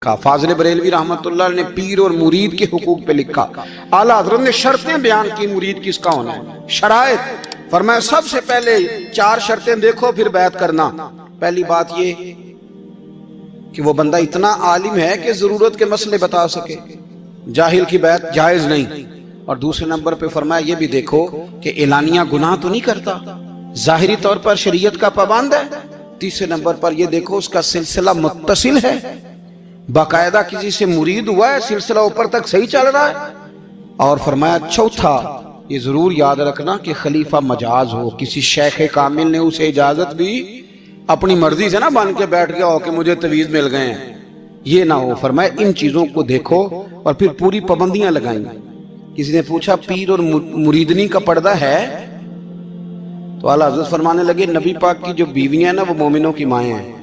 لکھا, فاضل بریلوی رحمۃ اللہ نے پیر اور مرید کے حقوق پہ لکھا, اعلیٰ حضرت نے شرطیں بیان کی مرید کس کا ہونا ہے, شرائط. فرمایا سب سے پہلے 4 شرطیں دیکھو پھر بیعت کرنا. پہلی بات یہ کہ وہ بندہ اتنا عالم ہے کہ ضرورت کے مسئلے بتا سکے, جاہل کی بیعت جائز نہیں. اور دوسرے نمبر پہ فرمایا یہ بھی دیکھو کہ اعلانیہ گناہ تو نہیں کرتا, ظاہری طور پر شریعت کا پابند ہے. تیسرے نمبر پر یہ دیکھو اس کا سلسلہ متصل ہے, باقاعدہ کسی سے مرید ہوا ہے, سلسلہ اوپر تک صحیح چل رہا ہے. اور فرمایا چوتھا یہ ضرور یاد رکھنا کہ خلیفہ مجاز ہو, کسی شیخ کامل نے اسے اجازت بھی اپنی مرضی سے نہ بن کے بیٹھ گیا ہو کہ مجھے تویز مل گئے ہیں, یہ نہ ہو. فرمایا ان چیزوں کو دیکھو اور پھر پوری پابندیاں لگائیں. کسی نے پوچھا پیر اور مریدنی کا پردہ ہے, تو اعلیٰ حضرت فرمانے لگے نبی پاک کی جو بیویاں نا وہ مومنوں کی مائیں ہیں,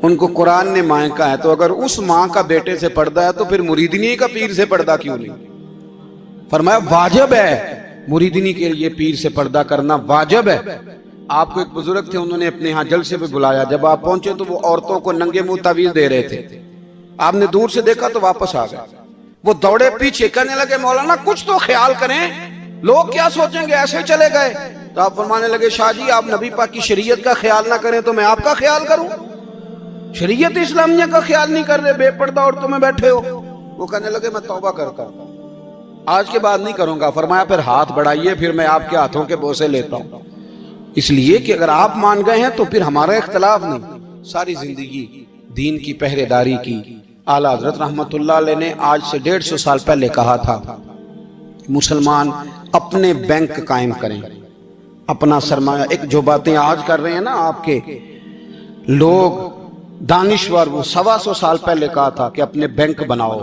ان کو قرآن نے مائیں کہا ہے, تو اگر اس ماں کا بیٹے سے پردہ ہے تو پھر مریدنی کا پیر سے پردہ کیوں نہیں. فرمایا واجب ہے مریدنی کے لیے پیر سے پردہ کرنا, واجب ہے. آپ کو ایک بزرگ تھے, انہوں نے اپنے ہاں جلسے پہ بلایا, جب آپ پہنچے تو وہ عورتوں کو ننگے منہ تعویذ دے رہے تھے. آپ نے دور سے دیکھا تو واپس آ گئے. وہ دوڑے پیچھے, کہنے لگے مولانا کچھ تو خیال کریں, لوگ کیا سوچیں گے, ایسے چلے گئے. تو آپ فرمانے لگے شاہ جی آپ نبی پاک کی شریعت کا خیال نہ کریں تو میں آپ کا خیال کروں, شریعت اسلامیہ کا خیال نہیں کر رہے, بے پردہ عورتوں میں بیٹھے ہو. وہ کہنے لگے میں توبہ کرتا ہوں, آج کے بعد نہیں کروں گا. فرمایا پھر ہاتھ بڑھائیے, پھر میں آپ کے ہاتھوں کے بوسے لیتا ہوں. اس لیے کہ اگر آپ مان گئے ہیں تو پھر ہمارا اختلاف نہیں. ساری زندگی دین کی پہرے داری کی. اعلیٰ حضرت رحمت اللہ علیہ نے آج سے 150 سال پہلے کہا تھا مسلمان اپنے بینک قائم کریں, اپنا سرمایہ. ایک جو باتیں آج کر رہے ہیں نا آپ کے لوگ دانشور, وہ 125 سال پہلے کہا تھا کہ اپنے بینک بناؤ,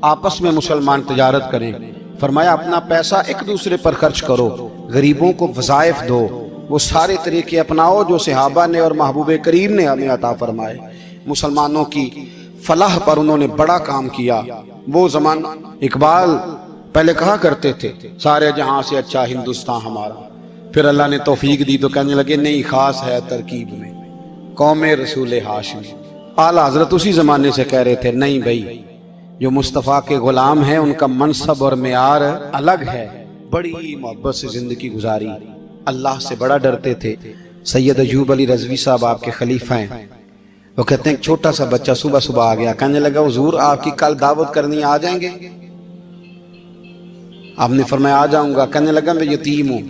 آپس میں مسلمان تجارت کریں. فرمایا اپنا پیسہ ایک دوسرے پر خرچ کرو, غریبوں کو وظائف دو, وہ سارے طریقے اپناؤ جو صحابہ نے اور محبوب کریم نے ہمیں عطا فرمائے. مسلمانوں کی فلاح پر انہوں نے بڑا کام کیا. وہ زمانہ اقبال پہلے کہا کرتے تھے سارے جہاں سے اچھا ہندوستان ہمارا, پھر اللہ نے توفیق دی تو کہنے لگے نہیں خاص ہے ترکیب میں قوم رسول ہاشمی. اعلیٰ حضرت اسی زمانے سے کہہ رہے تھے نہیں بھائی جو مصطفیٰ کے غلام ہیں ان کا منصب اور معیار الگ ہے. بڑی محبت سے زندگی گزاری, اللہ سے بڑا ڈرتے تھے. سید ایوب علی رضوی صاحب آپ کے خلیفہ ہیں, وہ کہتے ہیں ایک چھوٹا سا بچہ صبح صبح آ گیا, کہنے لگا حضور آپ کی کل دعوت کرنی, آ جائیں گے؟ آپ نے فرمایا آ جاؤں گا. کہنے لگا میں یتیم ہوں,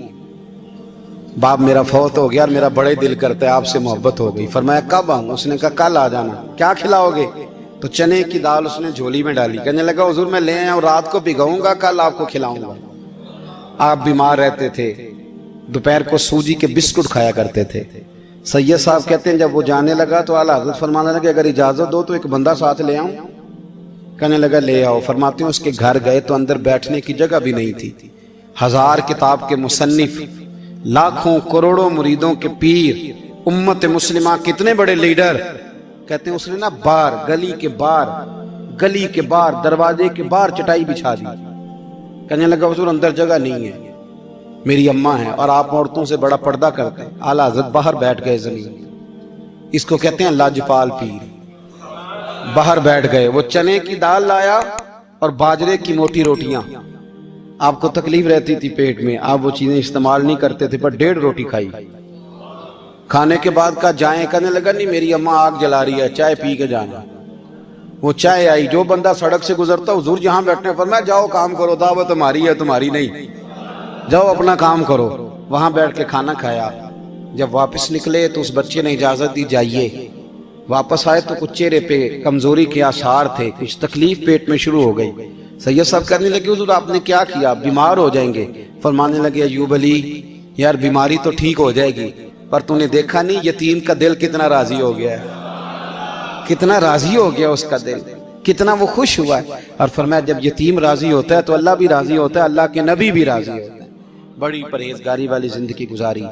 باپ میرا فوت ہو گیا اور میرا بڑے دل کرتا ہے آپ سے محبت ہو گئی. فرمایا کب آؤں؟ اس نے کہا کل آ جانا. کیا کھلاؤ گے؟ تو چنے کی دال اس نے جھولی میں ڈالی. کہنے لگا حضور میں لے آیا ہوں, رات کو بھگاؤں گا, کل آپ کو کھلاؤں گا. آپ بیمار رہتے تھے, دوپہر کو سوجی کے بسکٹ کھایا کرتے تھے. سید صاحب کہتے ہیں جب وہ جانے لگا تو اعلیٰ حضرت فرمانے لگے اگر اجازت دو تو ایک بندہ ساتھ لے آؤں. کہنے لگا لے آؤ. فرماتے ہیں اس کے گھر گئے تو اندر بیٹھنے کی جگہ بھی نہیں تھی. 1000 کتاب کے مصنف, لاکھوں کروڑوں مریدوں کے پیر, امت مسلمہ کتنے بڑے لیڈر. کہتے ہیں اس نے نا باہر گلی کے باہر دروازے کے باہر چٹائی بچھا دی. کہنے لگا حضور اندر جگہ نہیں ہے, میری اماں ہیں اور آپ عورتوں سے بڑا پردہ کرتے ہیں. اعلیٰ حضرت باہر بیٹھ گئے زمین, اس کو کہتے ہیں لاجپال پیر. باہر بیٹھ گئے, وہ چنے کی دال لایا اور باجرے کی موٹی روٹیاں. آپ کو تکلیف رہتی تھی پیٹ میں, آپ وہ چیزیں استعمال نہیں کرتے تھے, پر 1.5 روٹی کھائی. کھانے کے بعد کہا جائیں. کہنے لگا نہیں میری اماں آگ جلا رہی ہے, چائے پی کے جانا. وہ چائے آئی, جو بندہ سڑک سے گزرتا حضور جہاں بیٹھنے, فرمایا جاؤ کام کرو, دعوت ہماری ہے تمہاری نہیں, جاؤ اپنا کام کرو. وہاں بیٹھ کے کھانا کھایا. جب واپس نکلے تو اس بچے نے اجازت دی جائیے. واپس آئے تو کچھ چہرے پہ کمزوری کے آثار تھے, کچھ تکلیف پیٹ میں شروع ہو گئی. سید صاحب کہنے لگے حضور آپ نے کیا کیا, بیمار ہو جائیں گے. فرمانے لگے ایوب علی یار بیماری تو ٹھیک ہو جائے گی, پر تو نے دیکھا نہیں یتیم کا دل کتنا راضی ہو گیا ہے, کتنا راضی ہو گیا اس کا دل, کتنا وہ خوش ہوا ہے. اور فرمایا جب یتیم راضی ہوتا ہے تو اللہ بھی راضی ہوتا ہے, اللہ کے نبی بھی راضی ہوتا ہے. بڑی پرہیزگاری والی زندگی گزاری.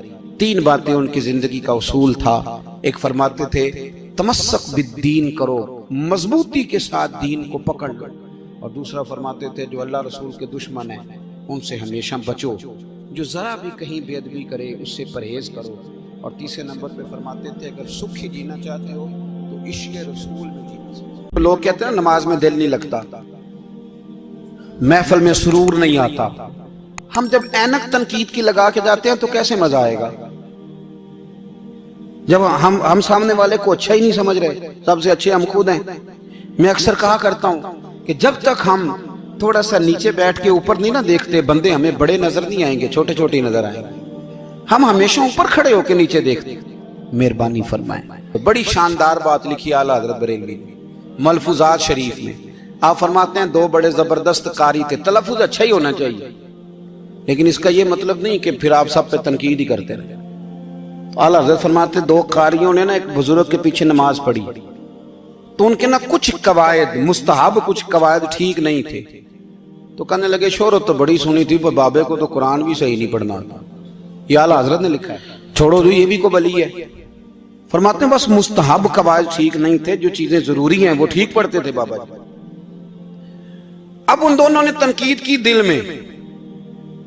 3 باتیں ان کی زندگی کا اصول تھا. ایک فرماتے تھے تمسک بالدین کرو, مضبوطی کے ساتھ دین کو پکڑ لو. اور دوسرا فرماتے تھے جو اللہ رسول کے دشمن ہیں ان سے ہمیشہ بچو, جو ذرا بھی کہیں بے ادبی کرے اس سے پرہیز کرو. اور تیسرے نمبر پہ فرماتے تھے اگر سکھی جینا چاہتے ہو تو عشق رسول میں جینا. لوگ کہتے ہیں نماز میں دل نہیں لگتا، محفل میں سرور نہیں آتا، ہم جب اینک تنقید کی لگا کے جاتے ہیں تو کیسے مزہ آئے گا؟ جب ہم سامنے والے کو اچھا ہی نہیں سمجھ رہے، سب سے اچھے ہم خود ہیں۔ میں اکثر کہا کرتا ہوں کہ جب تک ہم تھوڑا سا نیچے بیٹھ کے اوپر نہیں نہ دیکھتے، بندے ہمیں بڑے نظر نہیں آئیں گے، چھوٹے چھوٹے نظر آئیں گے۔ ہم ہمیشہ اوپر کھڑے ہو کے نیچے دیکھتے۔ مہربانی فرمائیں۔ بڑی شاندار بات لکھی اعلیٰ حضرت بریلوی نے ملفوظات شریف میں۔ آپ فرماتے ہیں دو بڑے زبردست قاری تھے، تلفظ اچھا ہی ہونا چاہیے، لیکن اس کا یہ مطلب نہیں کہ پھر آپ سب پہ تنقید ہی کرتے رہے۔ اعلیٰ حضرت فرماتے دو قاریوں نے نا ایک بزرگ کے پیچھے نماز پڑھی، تو ان کے نا کچھ قواعد مستحب، کچھ قواعد ٹھیک نہیں تھے، تو کہنے لگے شہرت تو بڑی سنی تھی، پر بابے کو تو قرآن بھی صحیح نہیں پڑھنا تھا۔ یہ اعلیٰ حضرت نے لکھا ہے، چھوڑو جو یہ بھی کو بلی ہے۔ فرماتے ہیں بس مستحب قواعد ٹھیک نہیں تھے، جو چیزیں ضروری ہیں وہ ٹھیک پڑھتے تھے بابا جی۔ اب ان دونوں نے تنقید کی دل میں،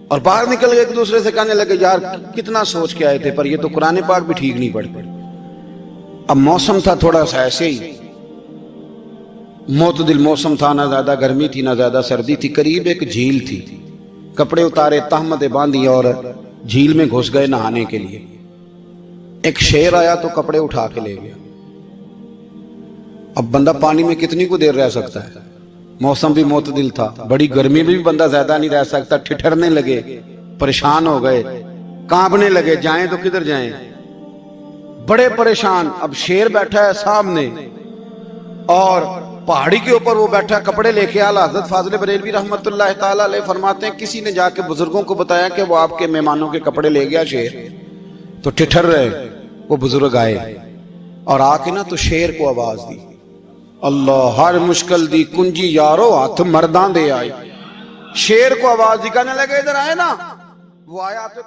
اور باہر نکل گئے ایک دوسرے سے کہنے لگے یار کتنا سوچ کے آئے تھے، پر یہ تو قرآن پاک بھی ٹھیک نہیں پڑھتے۔ اب موسم تھا تھوڑا سا ایسے ہی معتدل موسم تھا، نہ زیادہ گرمی تھی نہ زیادہ سردی تھی، قریب ایک جھیل تھی، کپڑے اتارے، تہمتیں باندھی اور جھیل میں گھس گئے نہانے کے لیے۔ ایک شیر آیا تو کپڑے اٹھا کے لے گیا۔ اب بندہ پانی میں کتنی کو دیر رہ سکتا ہے؟ موسم بھی معتدل تھا، بڑی گرمی میں بھی بندہ زیادہ نہیں رہ سکتا، ٹھٹھرنے لگے، پریشان ہو گئے، کانپنے لگے، جائیں تو کدھر جائیں، بڑے پریشان۔ اب شیر بیٹھا ہے سامنے اور پہاڑی کے اوپر وہ بیٹھا، کپڑے لے کے اعلیٰ حضرت فاضل بریلوی رحمت اللہ تعالیٰ علیہ فرماتے ہیں کسی نے جا کے بزرگوں کو بتایا کہ وہ آپ کے مہمانوں کے کپڑے لے گیا شیر، تو ٹھٹھر رہے۔ وہ بزرگ آئے اور آ کے نا تو شیر کو آواز دی، اللہ ہر مشکل دی کنجی یارو ہاتھ مرداں دے آئے۔ شیر کو آواز دی، کہنے لگے ادھر آئے نا، وہ آیا تو